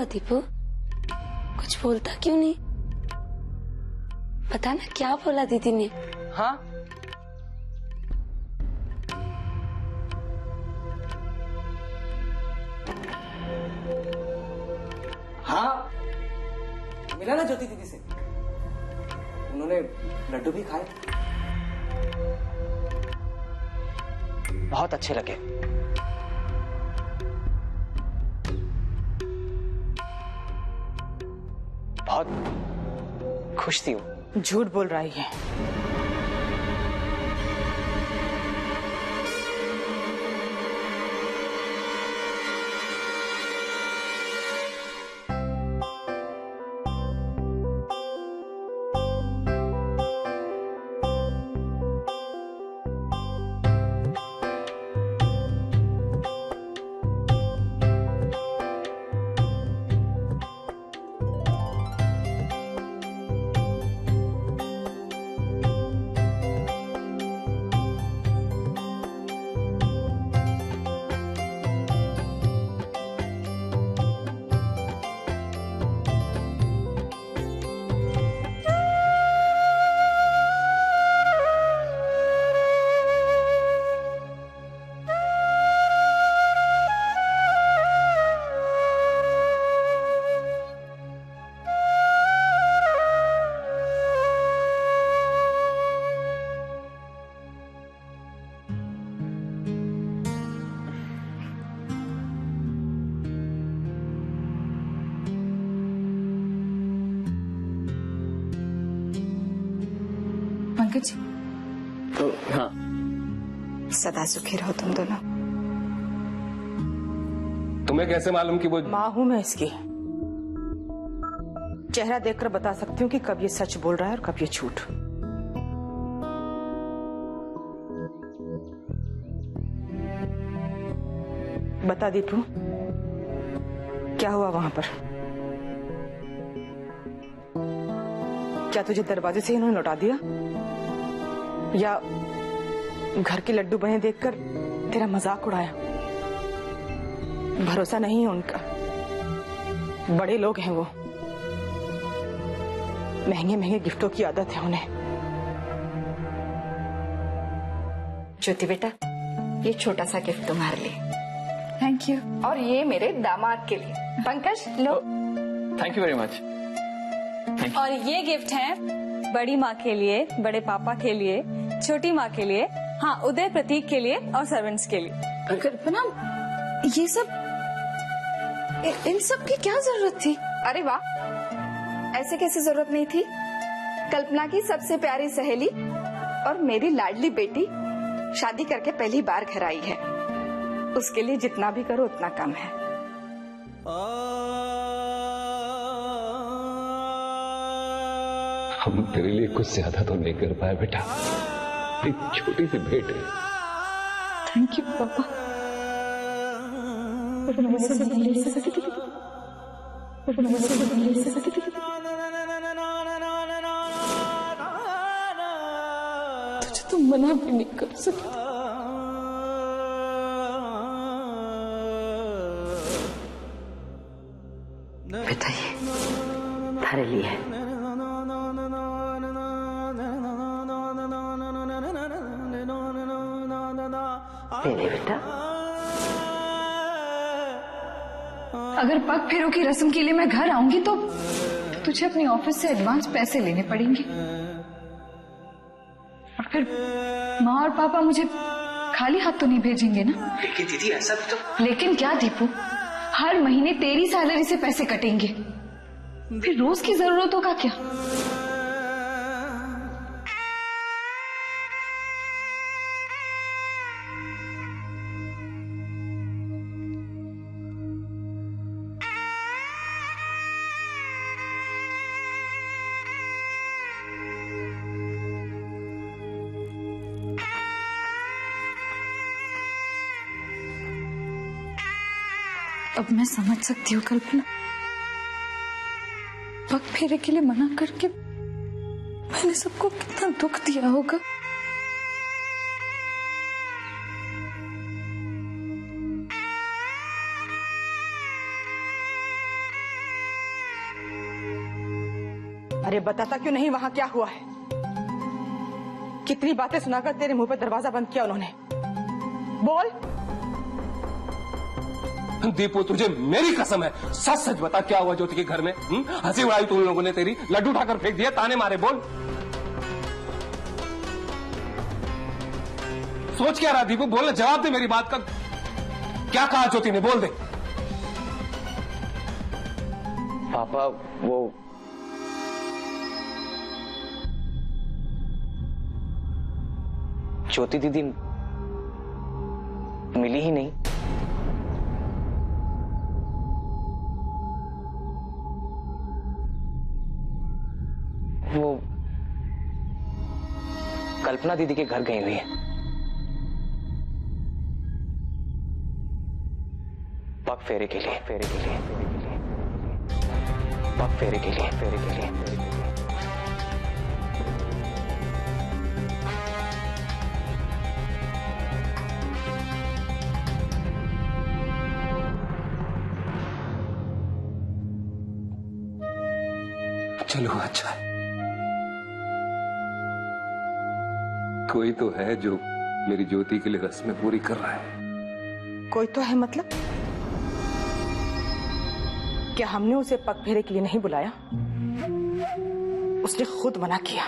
दीपू? कुछ बोलता क्यों नहीं? पता ना क्या बोला दीदी ने। हाँ हाँ, मिला ना ज्योति दीदी से, उन्होंने लड्डू भी खाए, बहुत अच्छे लगे। बहुत खुश थी वो। झूठ बोल रही है। पंकज, तो हाँ, सदा सुखी रहो तुम दोनों। तुम्हें कैसे मालूम कि वो माँ हूं मैं इसकी। चेहरा देखकर बता सकती हूँ कि कब ये सच बोल रहा है और कब ये झूठ। बता दीपू, क्या हुआ वहां पर? क्या तुझे दरवाजे से इन्होंने लौटा दिया, या घर के लड्डू बने देखकर तेरा मजाक उड़ाया? भरोसा नहीं है उनका, बड़े लोग हैं वो, महंगे महंगे गिफ्टों की आदत है उन्हें। ज्योति बेटा, ये छोटा सा गिफ्ट तुम्हारे लिए। Thank you. और ये मेरे दामाद के लिए। पंकज लो। Thank you very much. और ये गिफ्ट है बड़ी माँ के लिए, बड़े पापा के लिए, छोटी माँ के लिए, हाँ उदय प्रतीक के लिए और सर्वेंट्स के लिए। कल्पना, ये सब इन सब की क्या जरूरत थी? अरे वाह, ऐसे कैसे जरूरत नहीं थी? कल्पना की सबसे प्यारी सहेली और मेरी लाडली बेटी शादी करके पहली बार घर आई है, उसके लिए जितना भी करो उतना कम है। हम तेरे लिए कुछ ज्यादा तो नहीं कर पाए बेटा, एक छोटी सी भेंट है। थैंक यू पापा। तुझे तो मना भी नहीं कर सकती। बताइए, थारे लिए है। ले बेटा। अगर पग फेरों की रस्म के लिए मैं घर आऊंगी तो तुझे अपनी ऑफिस से एडवांस पैसे लेने पड़ेंगे, और फिर माँ और पापा मुझे खाली हाथ तो नहीं भेजेंगे ना। लेकिन दीदी ऐसा भी तो। लेकिन क्या दीपू, हर महीने तेरी सैलरी से पैसे कटेंगे, फिर रोज की जरूरतों का क्या? अब मैं समझ सकती हूँ कल्पना, पग फेरे के लिए मना करके मैंने सबको कितना दुख दिया होगा। अरे बताता क्यों नहीं वहां क्या हुआ है? कितनी बातें सुनाकर तेरे मुंह पे दरवाजा बंद किया उन्होंने। बोल। दीपू तुझे मेरी कसम है, सच सच बता क्या हुआ ज्योति के घर में? हंसी उड़ाई तुम लोगों ने, तेरी लड्डू उठाकर फेंक दिया, ताने मारे। बोल, सोच क्या रहा दीपू? बोल, जवाब दे मेरी बात का। क्या कहा ज्योति ने? बोल दे। पापा वो ज्योति दीदी मिली ही नहीं। वो कल्पना दीदी के घर गई हुई है, पग फेरे के लिए, फेरे के लिए, पग फेरे के लिए, फेरे के लिए। चलो अच्छा है, कोई तो है जो मेरी ज्योति के लिए रस्में पूरी कर रहा है। कोई तो है मतलब? क्या हमने उसे पग फेरे के लिए नहीं बुलाया? उसने खुद मना किया।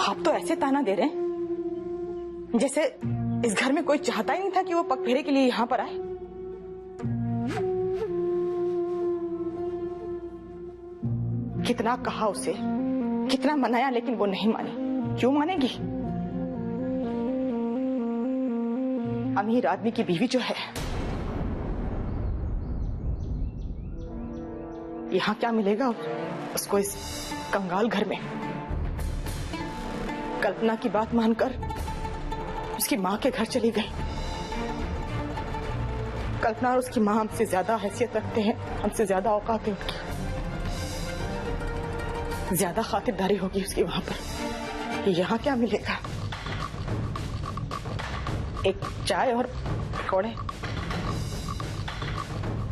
आप तो ऐसे ताना दे रहे हैं जैसे इस घर में कोई चाहता ही नहीं था कि वो पग फेरे के लिए यहां पर आए। कितना कहा उसे, कितना मनाया, लेकिन वो नहीं मानी। क्यों मानेगी? अमीर आदमी की बीवी जो है, यहां क्या मिलेगा उसको इस कंगाल घर में? कल्पना की बात मानकर उसकी मां के घर चली गई। कल्पना और उसकी मां हमसे ज्यादा हैसियत रखते हैं, हमसे ज्यादा औकात है उनकी, ज्यादा खातिरदारी होगी उसकी वहां पर। यहां क्या मिलेगा? एक चाय और पकौड़े।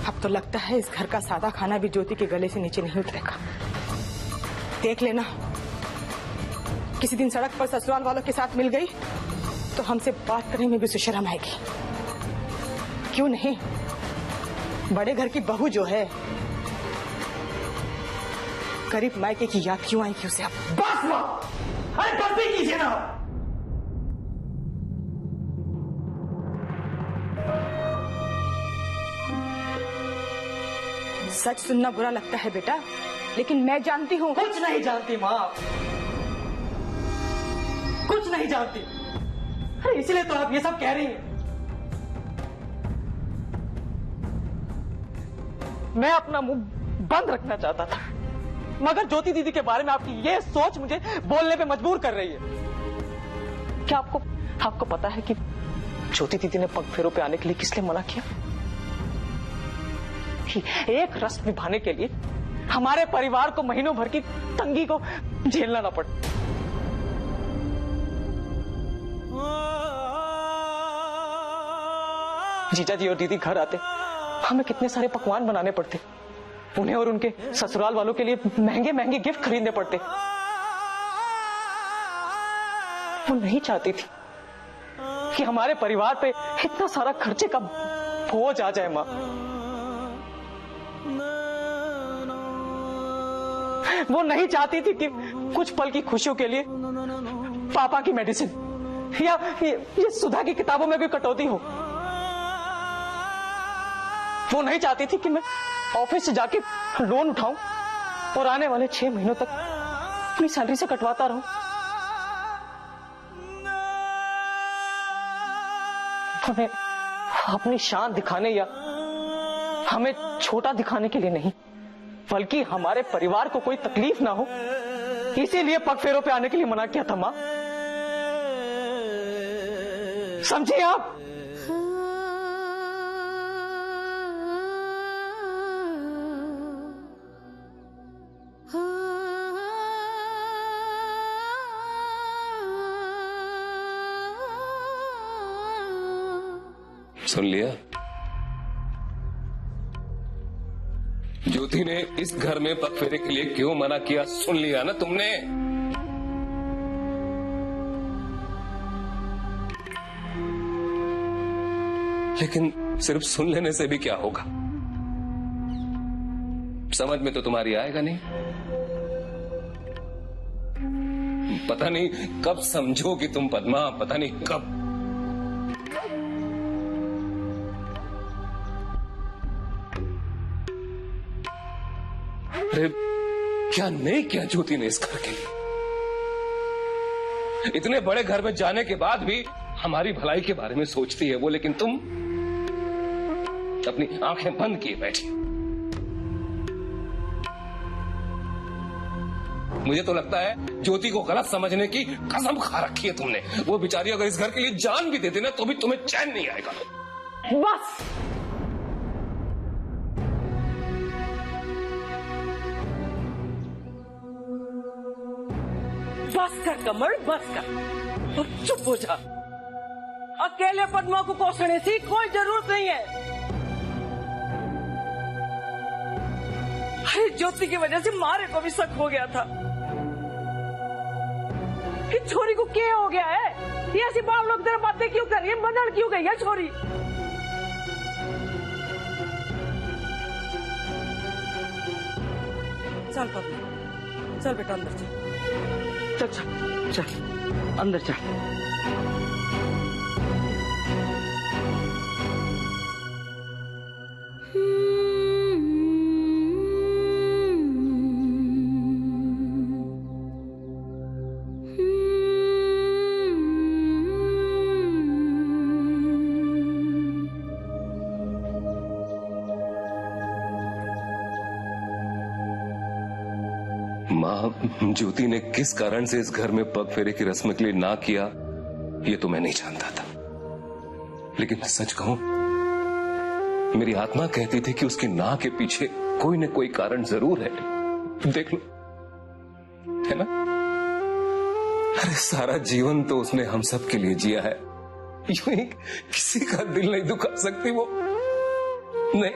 अब तो लगता है इस घर का सादा खाना भी ज्योति के गले से नीचे नहीं उतरेगा। देख लेना, किसी दिन सड़क पर ससुराल वालों के साथ मिल गई तो हमसे बात करने में भी उसे शर्म आएगी। क्यों नहीं? बड़े घर की बहू जो है, गरीब मायके की याद क्यों आएगी उसे? अब बस मां, अरे बस भी कीजिए ना। सच सुनना बुरा लगता है बेटा, लेकिन मैं जानती हूँ। कुछ नहीं जानती माँ, कुछ नहीं जानती। अरे इसलिए तो आप ये सब कह रही हैं। मैं अपना मुंह बंद रखना चाहता था, मगर ज्योति दीदी के बारे में आपकी ये सोच मुझे बोलने पे मजबूर कर रही है। क्या आपको पता है कि ज्योति दीदी ने पग फेरों पे आने के लिए किस लिए मना किया? कि एक रस्म निभाने के लिए हमारे परिवार को महीनों भर की तंगी को झेलना ना पड़े। जीजा जी और दीदी घर आते हमें कितने सारे पकवान बनाने पड़ते, उन्हें और उनके ससुराल वालों के लिए महंगे महंगे गिफ्ट खरीदने पड़ते। वो नहीं चाहती थी कि हमारे परिवार पे इतना सारा खर्चे का बोझ आ जाए। माँ, वो नहीं चाहती थी कि कुछ पल की खुशियों के लिए पापा की मेडिसिन या ये सुधा की किताबों में भी कटौती हो। वो नहीं चाहती थी कि मैं ऑफिस से जाके लोन उठाऊं और आने वाले 6 महीनों तक अपनी सैलरी से कटवाता रहूं। हमें अपनी शान दिखाने या हमें छोटा दिखाने के लिए नहीं, बल्कि हमारे परिवार को कोई तकलीफ ना हो, इसीलिए पग फेरों पे आने के लिए मना किया था। मां, समझिए आप? सुन लिया? ज्योति ने इस घर में पग फेरे के लिए क्यों मना किया सुन लिया ना तुमने। लेकिन सिर्फ सुन लेने से भी क्या होगा, समझ में तो तुम्हारी आएगा नहीं। पता नहीं कब समझोगी तुम पद्मा, पता नहीं कब। अरे क्या नहीं किया ज्योति ने इस घर के लिए। इतने बड़े घर में जाने के बाद भी हमारी भलाई के बारे में सोचती है वो, लेकिन तुम अपनी आंखें बंद किए बैठी। मुझे तो लगता है ज्योति को गलत समझने की कसम खा रखी है तुमने। वो बेचारी अगर इस घर के लिए जान भी देती ना तो भी तुम्हें चैन नहीं आएगा। बस बस कर कमल, बस कर और चुप हो जा। अकेले पद्मा को कोसने की कोई जरूरत नहीं है। अरे ज्योति की वजह से मारे को भी शक हो गया था कि छोरी को क्या हो गया है। ये ऐसी बात लोग तेरे बातें क्यों कर रही है, बदल क्यों गई है छोरी। चल पद्मा, चल बेटा अंदर चल। चल चल चल अंदर चल। मां, ज्योति ने किस कारण से इस घर में पग फेरे की रस्म के लिए ना किया ये तो मैं नहीं जानता था, लेकिन मैं सच कहूं मेरी आत्मा कहती थी कि उसकी ना के पीछे कोई न कोई कारण जरूर है। देख लो, है ना। अरे सारा जीवन तो उसने हम सब के लिए जिया है, यूं ही किसी का दिल नहीं दुखा सकती वो। नहीं,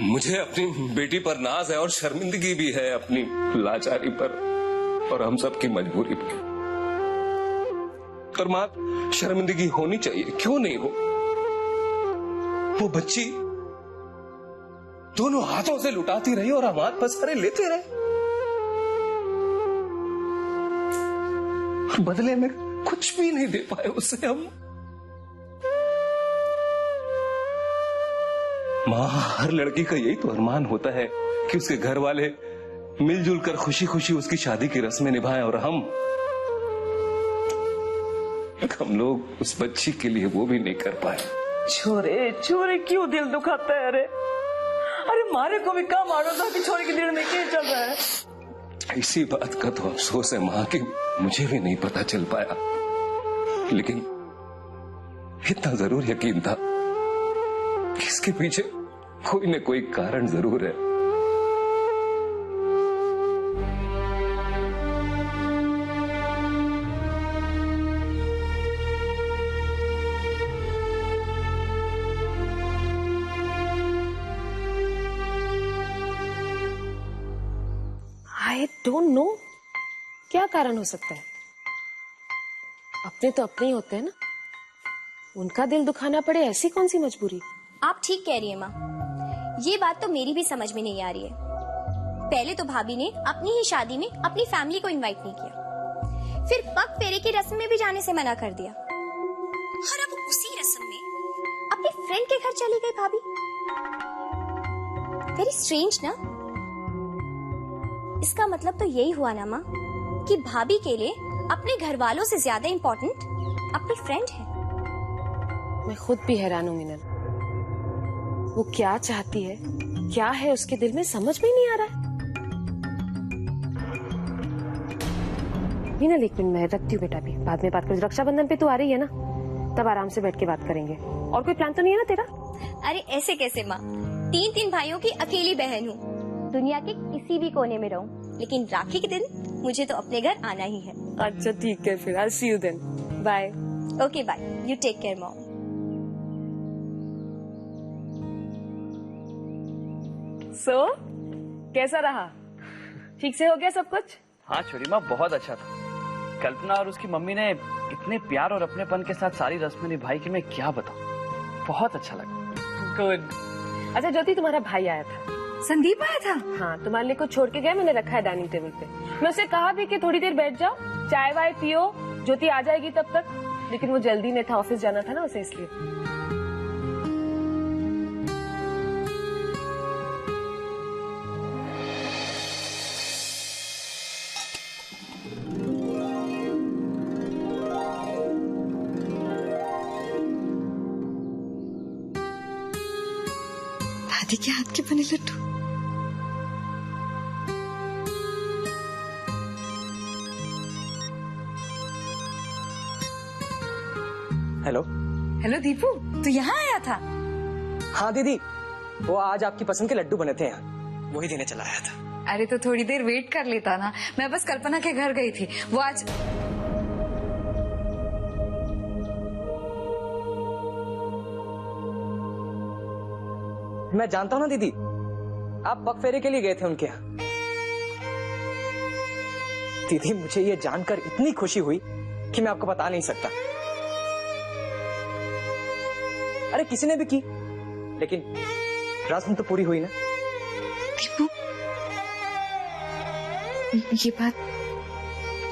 मुझे अपनी बेटी पर नाज है और शर्मिंदगी भी है अपनी लाचारी पर और हम सब की मजबूरी पर। पर मां, शर्मिंदगी होनी चाहिए, क्यों नहीं हो। वो बच्ची दोनों हाथों से लुटाती रही और हम हाथ पसारे लेते रहे, बदले में कुछ भी नहीं दे पाए उसे हम। मां, हर लड़की का यही तो अरमान होता है कि उसके घर वाले मिलजुल कर खुशी खुशी उसकी शादी की रस्में निभाएं, और हम लोग उस बच्ची के लिए वो भी नहीं कर पाए। छोरे छोरे क्यों दिल दुखाता है। अरे मारे को भी कम आड़ो था कि छोरे के दिल में क्या चल रहा है। इसी बात का तो अफसोस है मां कि मुझे भी नहीं पता चल पाया, लेकिन इतना जरूर यकीन था कि इसके पीछे कोई न कोई कारण जरूर है। आई डोंट नो क्या कारण हो सकता है। अपने तो अपने ही होते हैं ना, उनका दिल दुखाना पड़े ऐसी कौन सी मजबूरी। आप ठीक कह रही है माँ, ये बात तो मेरी भी समझ में नहीं आ रही है। पहले तो भाभी ने अपनी ही शादी में अपनी फैमिली को इनवाइट नहीं किया, फिर पग फेरे की रस्म में भी जाने से मना कर दिया, और अब उसी रस्म में अपने फ्रेंड के घर चली गई भाभी। वेरी स्ट्रेंज ना। इसका मतलब तो यही हुआ ना माँ कि भाभी के लिए अपने घर वालों से ज्यादा इम्पोर्टेंट अपनी फ्रेंड है। मैं खुद भी हैरान हूँ मिनल, वो क्या चाहती है, क्या है उसके दिल में, समझ में नहीं आ रहा है। मिनल एक मिनट मैं रखती हूँ बेटा, भी बाद में बात करें। रक्षाबंधन पे तू आ रही है ना, तब आराम से बैठ के बात करेंगे। और कोई प्लान तो नहीं है ना तेरा? अरे ऐसे कैसे माँ, 3 भाइयों की अकेली बहन हूँ, दुनिया के किसी भी कोने में रहूं, लेकिन राखी के दिन मुझे तो अपने घर आना ही है। अच्छा ठीक है, फिर I see you then. Bye. Okay bye, you take care mom. So कैसा रहा? ठीक से हो गया सब कुछ? हाँ छोरी माँ, बहुत अच्छा था। कल्पना और उसकी मम्मी ने इतने प्यार और अपनेपन के साथ सारी रस्में निभाई कि मैं क्या बताऊं। बहुत अच्छा लगा। गुड। अच्छा ज्योति, तुम्हारा भाई आया था। संदीप आया था? हाँ, तुम्हारे लिए कुछ छोड़ के गया, मैंने रखा है डाइनिंग टेबल पे। मैं उसे कहा भी कि थोड़ी देर बैठ जाओ, चाय वाय पियो, ज्योति आ जाएगी तब तक, लेकिन वो जल्दी में था, ऑफिस जाना था ना उसे, इसलिए। दादी के हाथ के बने लड्डू। हेलो। हेलो दीपू, तू यहाँ आया था? हाँ दीदी, वो आज आपकी पसंद के लड्डू बने थे यहाँ, वही देने चला आया था। अरे तो थोड़ी देर वेट कर लेता ना, मैं बस कल्पना के घर गई थी, वो आज। मैं जानता हूँ ना दीदी, आप पग फेरे के लिए गए थे उनके यहाँ। दीदी मुझे ये जानकर इतनी खुशी हुई कि मैं आपको बता नहीं सकता। अरे किसी ने भी की, लेकिन रस्म तो पूरी हुई ना। दीपू, ये बात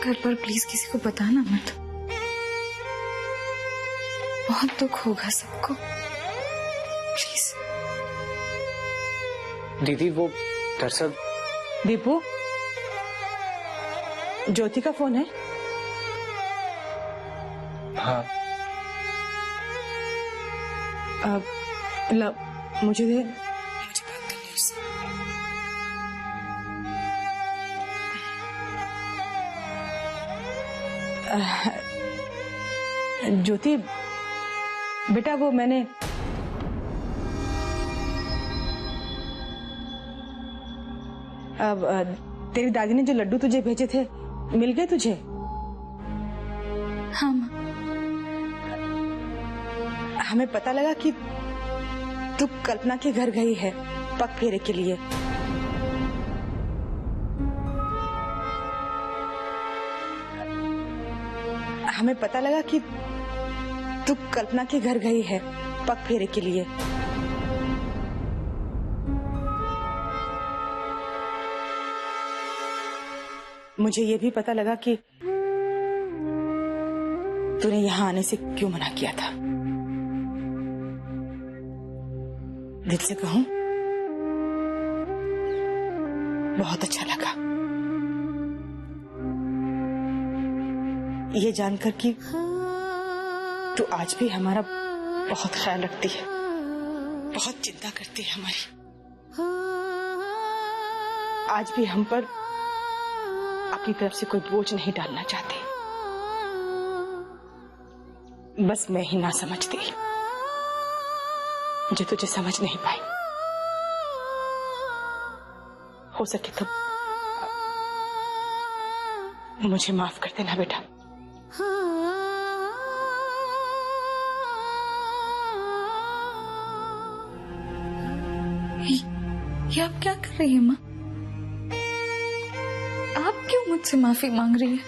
घर पर प्लीज किसी को बताना मत, बहुत दुख होगा सबको, प्लीज। दीदी वो दरअसल। दीपू, ज्योति का फोन है? हाँ। मुझे दे। मुझे बात करनी है उससे। ज्योति बेटा, वो मैंने अब तेरी दादी ने जो लड्डू तुझे भेजे थे मिल गए तुझे? हाँ माँ, हमें पता लगा कि तू कल्पना के घर गई है पग फेरे के लिए। हमें पता लगा कि तू कल्पना के घर गई है पग फेरे के लिए। मुझे ये भी पता लगा कि तूने यहाँ आने से क्यों मना किया था। दिल से कहूं, बहुत अच्छा लगा ये जानकर कि तू आज भी हमारा बहुत ख्याल रखती है, बहुत चिंता करती है हमारी। आज भी हम पर अपनी तरफ से कोई बोझ नहीं डालना चाहती। बस मैं ही ना समझती जो तुझे समझ नहीं पाई। हो सके तो मुझे माफ कर देना बेटा। ये आप क्या कर रही है माँ? आप क्यों मुझसे माफी मांग रही है?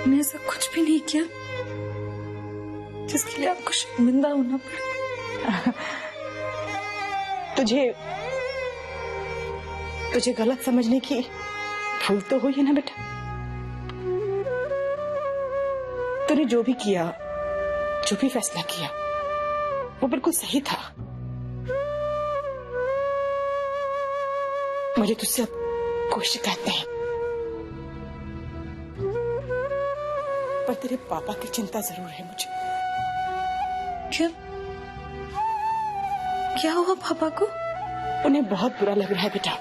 मैंने ऐसा कुछ भी नहीं किया जिसके लिए आपको शर्मिंदा होना पड़े। तुझे गलत समझने की भूल तो हुई है ना बेटा। तूने जो भी किया, जो भी फैसला किया, वो बिल्कुल सही था। मुझे तुझसे अब कोई शिकायत नहीं, पर तेरे पापा की चिंता जरूर है मुझे। क्या हुआ पापा को? उन्हें बहुत बुरा लग रहा है बेटा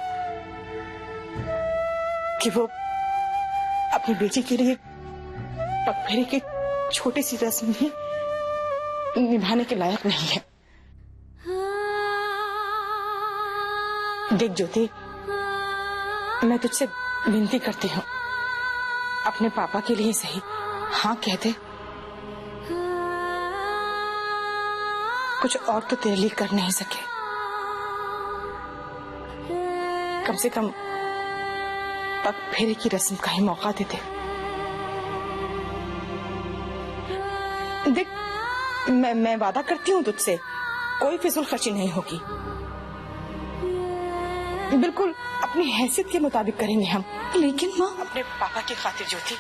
कि वो अपनी बेटी के लिए पगफेरे की छोटी सी रस्म भी निभाने के लायक नहीं है। देख ज्योति, मैं तुझसे विनती करती हूँ, अपने पापा के लिए सही हाँ कह दे। कुछ और तो तेरे लिए कर नहीं सके, कम से कम पग फेरे की रस्म का ही मौका देते। देख, मैं वादा करती हूँ तुझसे, कोई फिजूल खर्ची नहीं होगी। बिल्कुल अपनी हैसियत के मुताबिक करेंगे हम। लेकिन माँ, अपने पापा की खातिर ज्योति,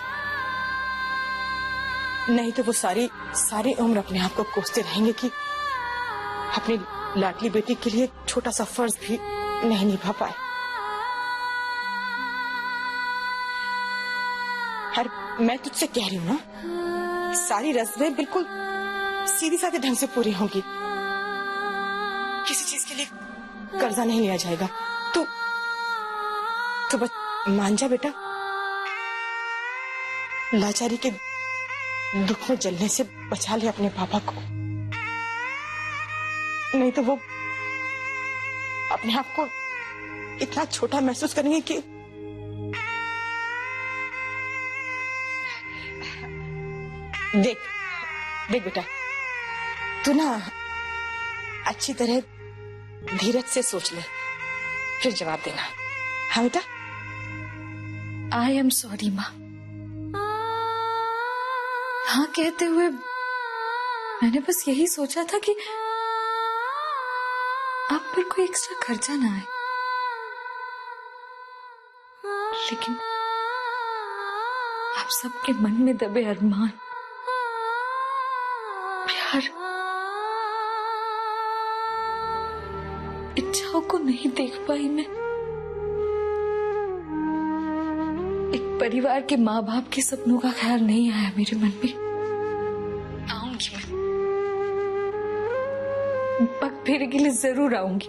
नहीं तो वो सारी उम्र अपने आप को कोसते रहेंगे कि अपनी लाडली बेटी के लिए छोटा सा फर्ज भी नहीं निभा पाए। हर मैं तुझसे कह रही हूँ ना, सारी रस्में बिल्कुल सीधी साधे ढंग से पूरी होंगी, किसी चीज के लिए कर्जा नहीं लिया जाएगा। तो बस मान जा बेटा, लाचारी के दुख में जलने से बचा ले अपने पापा को, नहीं तो वो अपने आप को इतना छोटा महसूस करेंगे कि देख बेटा, तू ना अच्छी तरह धीरज से सोच ले, फिर जवाब देना। हाँ बेटा? आई एम सॉरी माँ। हाँ कहते हुए मैंने बस यही सोचा था कि आप पर कोई एक्स्ट्रा खर्चा ना आए, लेकिन आप सबके मन में दबे अरमान, प्यार, इच्छाओं को नहीं देख पाई मैं। एक परिवार के माँ बाप के सपनों का ख्याल नहीं आया मेरे मन में। आऊंगी मैं, पग फेरे के लिए जरूर आऊंगी।